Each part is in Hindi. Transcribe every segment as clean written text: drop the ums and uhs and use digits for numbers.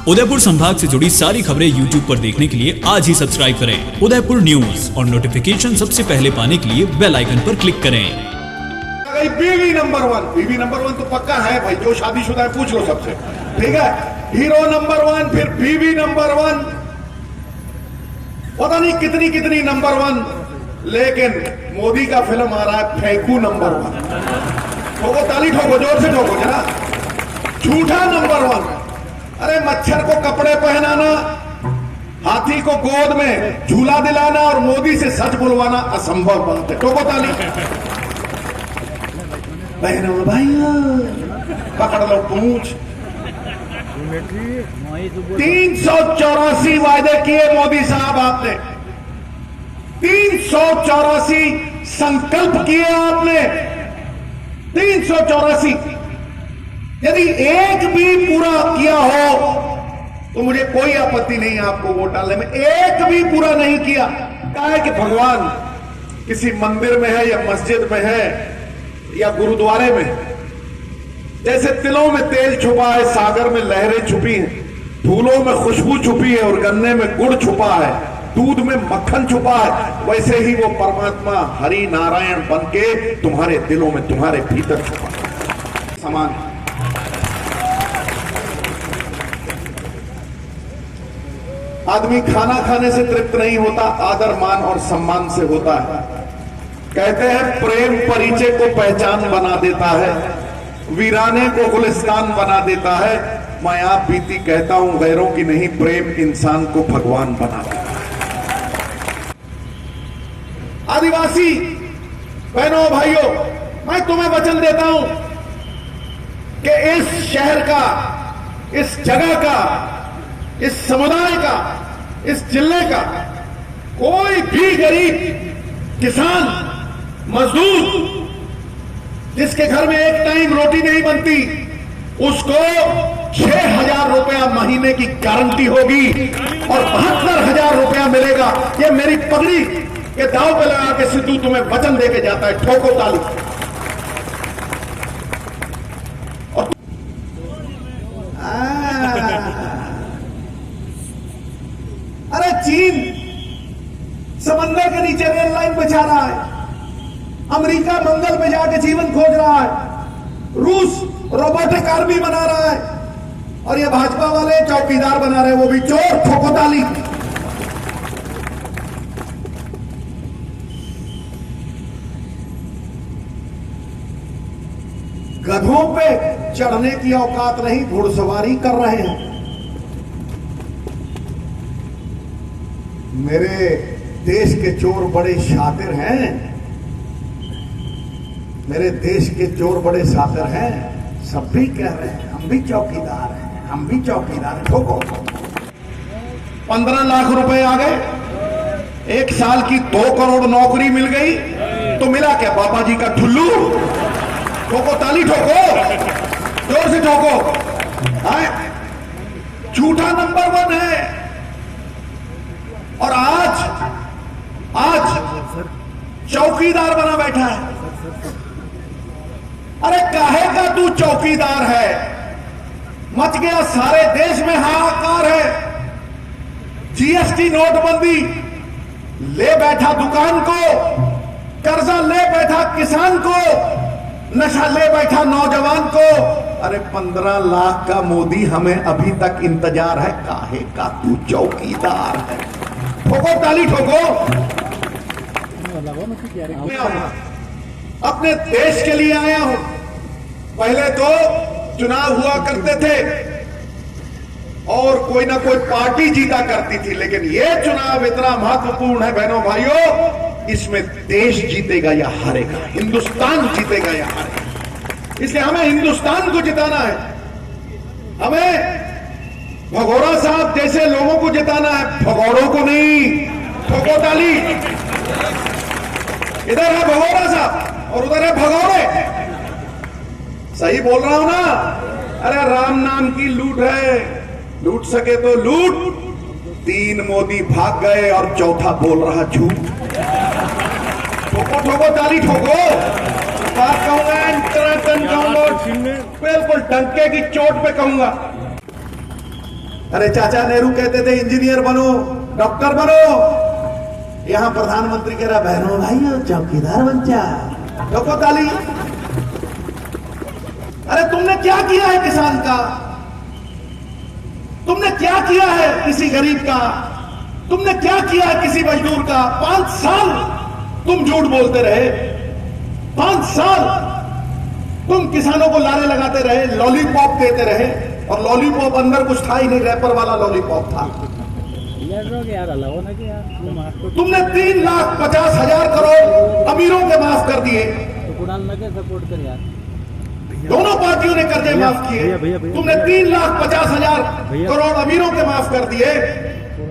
उदयपुर संभाग से जुड़ी सारी खबरें YouTube पर देखने के लिए आज ही सब्सक्राइब करें उदयपुर न्यूज और नोटिफिकेशन सबसे पहले पाने के लिए बेल आइकन पर क्लिक करें। बीवी नंबर वन तो पक्का है भाई, जो शादीशुदा है पूछ लो सबसे, ठीक है। हीरो नंबर वन, फिर बीवी नंबर वन, पता नहीं कितनी कितनी नंबर वन, लेकिन मोदी का फिल्म आ रहा है फेंकू नंबर वन। ठोको ताली, ठोको जोर से ठोको जरा। झूठा नंबर वन, अरे मच्छर को कपड़े पहनाना, हाथी को गोद में झूला दिलाना और मोदी से सच बुलवाना असंभव बात है। ठोको ताली। बहनों भाइयों पकड़ लो पूंछ। 384 वायदे किए मोदी साहब आपने, 384 संकल्प किए आपने, 384। यदि एक भी पूरा किया हो तो मुझे कोई आपत्ति नहीं है आपको वोट डालने में। एक भी पूरा नहीं किया। कहा है कि भगवान किसी मंदिर में है या मस्जिद में है या गुरुद्वारे में, जैसे तिलों में तेल छुपा है, सागर में लहरें छुपी हैं, फूलों में खुशबू छुपी है और गन्ने में गुड़ छुपा है, दूध में मक्खन छुपा है, वैसे ही वो परमात्मा हरि नारायण बन के तुम्हारे दिलों में, तुम्हारे भीतर छुपा है। समान आदमी खाना खाने से तृप्त नहीं होता, आदर मान और सम्मान से होता है। कहते हैं प्रेम परिचय को पहचान बना देता है, वीराने को गुलिस्तान बना देता है। मैं आप बीती कहता हूं गैरों की नहीं, प्रेम इंसान को भगवान बना देता है। आदिवासी बहनों भाइयों, मैं तुम्हें वचन देता हूं कि इस शहर का, इस जगह का, इस समुदाय का, इस जिले का कोई भी गरीब किसान, मजदूर जिसके घर में एक टाइम रोटी नहीं बनती, उसको 6,000 रुपया महीने की गारंटी होगी और 72,000 रुपया मिलेगा। ये मेरी पगड़ी के दांव पे लगा के सिद्धू तुम्हें वचन देके जाता है। ठोको ताली। अरे चीन समंदर के नीचे रेल लाइन बिछा रहा है, अमेरिका मंगल पे जाके जीवन खोज रहा है, रूस रोबोटिक आर्मी बना रहा है और ये भाजपा वाले चौकीदार बना रहे हैं, वो भी चोर। ठोको ताली। गधों पे चढ़ने की औकात नहीं, घुड़सवारी कर रहे हैं। मेरे देश के चोर बड़े शातिर हैं, मेरे देश के चोर बड़े शातिर हैं। सब भी कह रहे हैं हम भी चौकीदार हैं, हम भी चौकीदार हैं। ठोको। 15 लाख रुपए आ गए, एक साल की 2 करोड़ नौकरी मिल गई, तो मिला क्या बाबा जी का ठुल्लू। ठोको ताली, ठोको जोर से ठोको। झूठा नंबर वन है और आज चौकीदार बना बैठा है। अरे काहे का तू चौकीदार है? मच गया सारे देश में हाहाकार है। जीएसटी नोटबंदी ले बैठा दुकान को, कर्जा ले बैठा किसान को, नशा ले बैठा नौजवान को। अरे 15 लाख का मोदी हमें अभी तक इंतजार है, काहे का तू चौकीदार है। ठोको ताली, ठोको। अपने देश के लिए आया हूं। पहले तो चुनाव हुआ करते थे और कोई ना कोई पार्टी जीता करती थी, लेकिन यह चुनाव इतना महत्वपूर्ण है बहनों भाइयों, इसमें देश जीतेगा या हारेगा, हिंदुस्तान जीतेगा या हारेगा। इसलिए हमें हिंदुस्तान को जिताना है, हमें भगोड़ा साहब जैसे लोगों को जिताना है, भगोड़ों को नहीं। ठोको ताली। इधर है भगोड़ा साहब और उधर है भगोड़े। सही बोल रहा हूं ना? अरे राम नाम की लूट है, लूट सके तो लूट। 3 मोदी भाग गए और चौथा बोल रहा झूठ। ठोको ठोको ताली, ठोको। बात कहूंगा, कहूंगा बिल्कुल डंके की चोट पे कहूंगा। अरे चाचा नेहरू कहते थे इंजीनियर बनो, डॉक्टर बनो, यहां प्रधानमंत्री कह रहा बहनों भाइयों चौकीदार बन जा। ठोको ताली। अरे तुमने क्या किया है किसान का, तुमने क्या किया है किसी गरीब का, तुमने क्या किया है किसी मजदूर का? 5 साल तुम झूठ बोलते रहे, 5 साल तुम किसानों को लारे लगाते रहे, लॉलीपॉप देते रहे, और लॉलीपॉप अंदर कुछ था ही नहीं, रैपर वाला लॉलीपॉप था। तुमने 3,50,000 करोड़ अमीरों के माफ कर दिए, सपोर्ट कर यार। दोनों पार्टियों ने कर्जे माफ किए। तुमने 3,50,000 करोड़ अमीरों के माफ कर दिए,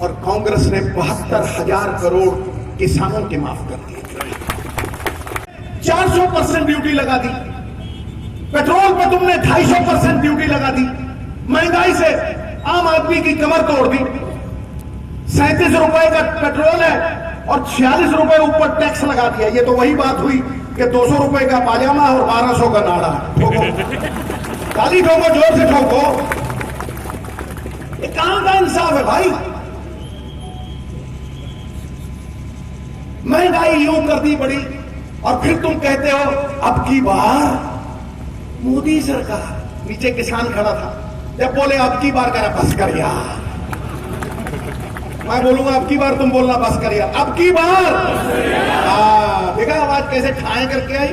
और कांग्रेस ने 72,000 करोड़ किसानों के माफ कर दिए। 400% ड्यूटी लगा दी, पेट्रोल पर तुमने 250% ड्यूटी लगा दी, महंगाई से आम आदमी की कमर तोड़ दी। 37 रुपए का पेट्रोल है और 46 रुपए ऊपर टैक्स लगा दिया। ये तो वही बात हुई कि 200 रुपए का पाजामा और 1200 का नाड़ा। ठोको ताली, ठोको जोर से ठोको। ये कहां का इंसाफ है भाई? महंगाई यूं कर दी बड़ी, और फिर तुम कहते हो अब की बार मोदी सरकार। नीचे किसान खड़ा था, जब बोले अब की बार, करा बस कर यार। मैं बोलूंगा अब की बार, तुम बोलना बस कर यार। अब की बार देखा आवाज कैसे ठाए करके आई।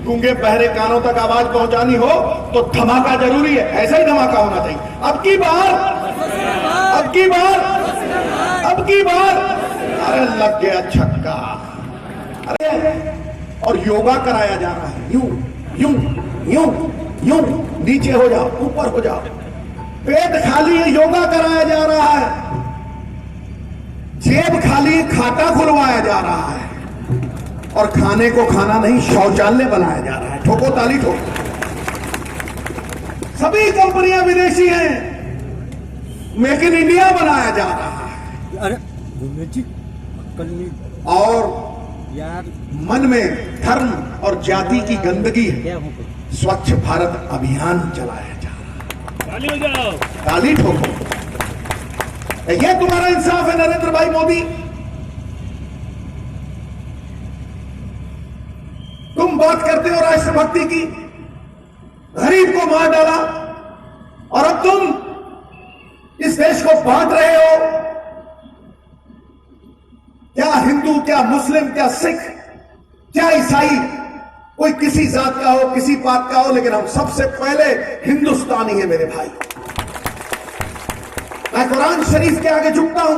गूंगे बहरे कानों तक आवाज पहुंचानी हो तो धमाका जरूरी है, ऐसा ही धमाका होना चाहिए। अब की बार, अब की बार, अब की बार। अरे लग गया छक्का। अरे और योगा कराया जा रहा है, यूं यूं यूं यूं, नीचे हो जाओ, ऊपर हो जाओ, पेट खाली है, योगा कराया जा रहा है। जेब खाली, खाता खुलवाया जा रहा है, और खाने को खाना नहीं, शौचालय बनाया जा रहा है। ठोको ताली, ठोको। सभी कंपनियां विदेशी हैं, मेक इन इंडिया बनाया जा रहा है। अरे और यार मन में धर्म और जाति की गंदगी है, क्या हो स्वच्छ भारत अभियान चलाया जा रहा है। ताली हो जाओ, ताली ठोको। ये तुम्हारा इंसाफ है नरेंद्र भाई मोदी? तुम बात करते हो राष्ट्रभक्ति की, गरीब को मार डाला, और अब तुम इस देश को बांट रहे हो। क्या हिंदू, क्या मुस्लिम, क्या सिख, क्या ईसाई, कोई किसी जात का हो, किसी पात का हो, लेकिन हम सबसे पहले हिंदुस्तानी है मेरे भाई। मैं कुरान शरीफ के आगे झुकता हूं,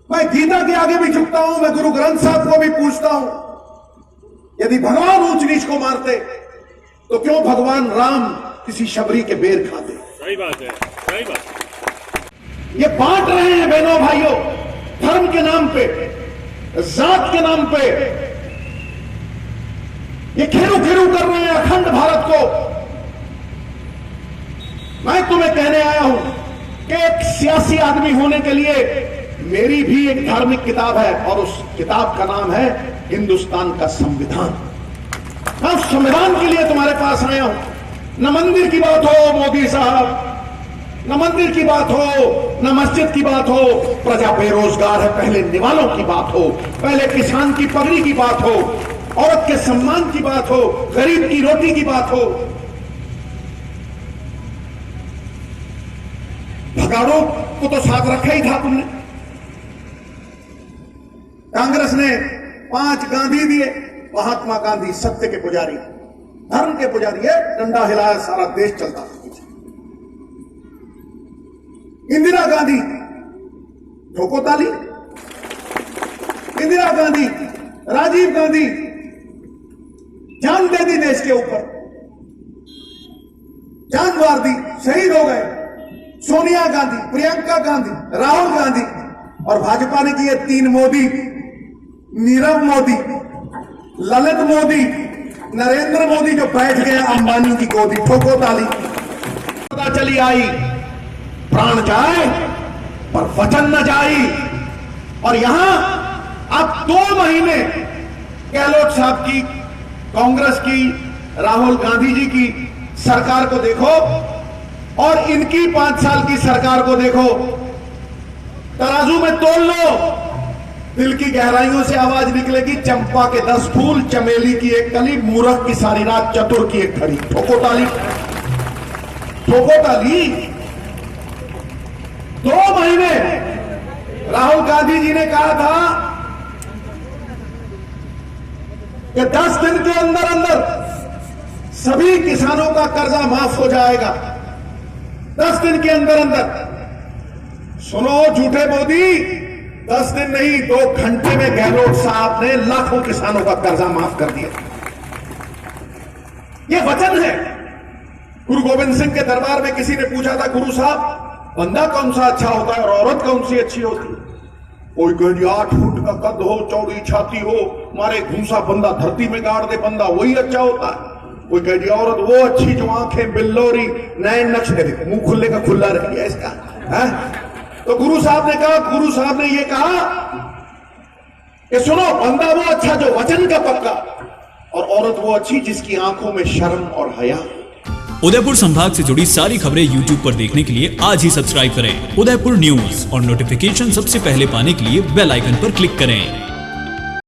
मैं गीता के आगे भी झुकता हूं, मैं गुरु ग्रंथ साहब को भी पूछता हूं, यदि भगवान ऊंच नीच को मारते तो क्यों भगवान राम किसी शबरी के बेर खाते? सही बात है, सही बात। ये बांट रहे हैं बहनों भाइयों, धर्म के नाम पे, जात के नाम पे, ये खेरू खेरू कर रहे हैं अखंड भारत को। मैं तुम्हें कहने आया हूं कि एक सियासी आदमी होने के लिए मेरी भी एक धार्मिक किताब है, और उस किताब का नाम है हिंदुस्तान का संविधान। मैं उस संविधान के लिए तुम्हारे पास आया हूं। न मंदिर की बात हो मोदी साहब, न मंदिर की बात हो, न मस्जिद की बात हो, प्रजा बेरोजगार है, पहले निवालों की बात हो, पहले किसान की पगड़ी की बात हो, औरत के सम्मान की बात हो, गरीब की रोटी की बात हो। भगाड़ों को तो साथ रखा ही था तुमने। कांग्रेस ने 5 गांधी दिए। महात्मा गांधी सत्य के पुजारी, धर्म के पुजारी है, डंडा हिलाया सारा देश चलता था पीछे। इंदिरा गांधी, ठोको ताली। इंदिरा गांधी, राजीव गांधी जान दे दी देश के ऊपर, जान मार दी, शहीद हो गए। सोनिया गांधी, प्रियंका गांधी, राहुल गांधी, और भाजपा ने किए 3 मोदी, नीरव मोदी, ललित मोदी, नरेंद्र मोदी जो बैठ गया अंबानी की गोदी। ठोको ताली। पता चली आई, प्राण जाए पर वचन न जाई। और यहां अब 2 महीने गहलोत साहब की, कांग्रेस की, राहुल गांधी जी की सरकार को देखो, और इनकी 5 साल की सरकार को देखो, तराजू में तोल लो, दिल की गहराइयों से आवाज निकलेगी, चंपा के 10 फूल, चमेली की एक कली, मूर्ख की सारी रात, चतुर की एक घड़ी। ठोको ताली, ठोको ताली। 2 महीने राहुल गांधी जी ने कहा था कि 10 दिन के अंदर अंदर सभी किसानों का कर्जा माफ हो जाएगा। 10 दिन के अंदर अंदर। सुनो झूठे मोदी, 10 दिन नहीं, 2 घंटे में गहलोत साहब ने लाखों किसानों का कर्जा माफ कर दिया। यह वचन है। गुरु गोविंद सिंह के दरबार में किसी ने पूछा था, गुरु साहब बंदा कौन सा अच्छा होता है और औरत कौन सी अच्छी होती है? कोई कह 8 फुट का कद हो, चौड़ी छाती हो, मारे घूसा बंदा धरती में गाड़ दे, बंदा वही अच्छा होता है। कोई कह दिया औरत वो अच्छी जो आंखें बिल्लोरी, नैन नक्श दे, मुंह खुलने का खुला रह गया इसका है? तो गुरु साहब ने ये कहा कि सुनो, बंदा वो अच्छा जो वचन का पक्का, और औरत वो अच्छी जिसकी आंखों में शर्म और हया। उदयपुर संभाग से जुड़ी सारी खबरें YouTube पर देखने के लिए आज ही सब्सक्राइब करें उदयपुर न्यूज और नोटिफिकेशन सबसे पहले पाने के लिए बेल आइकन पर क्लिक करें।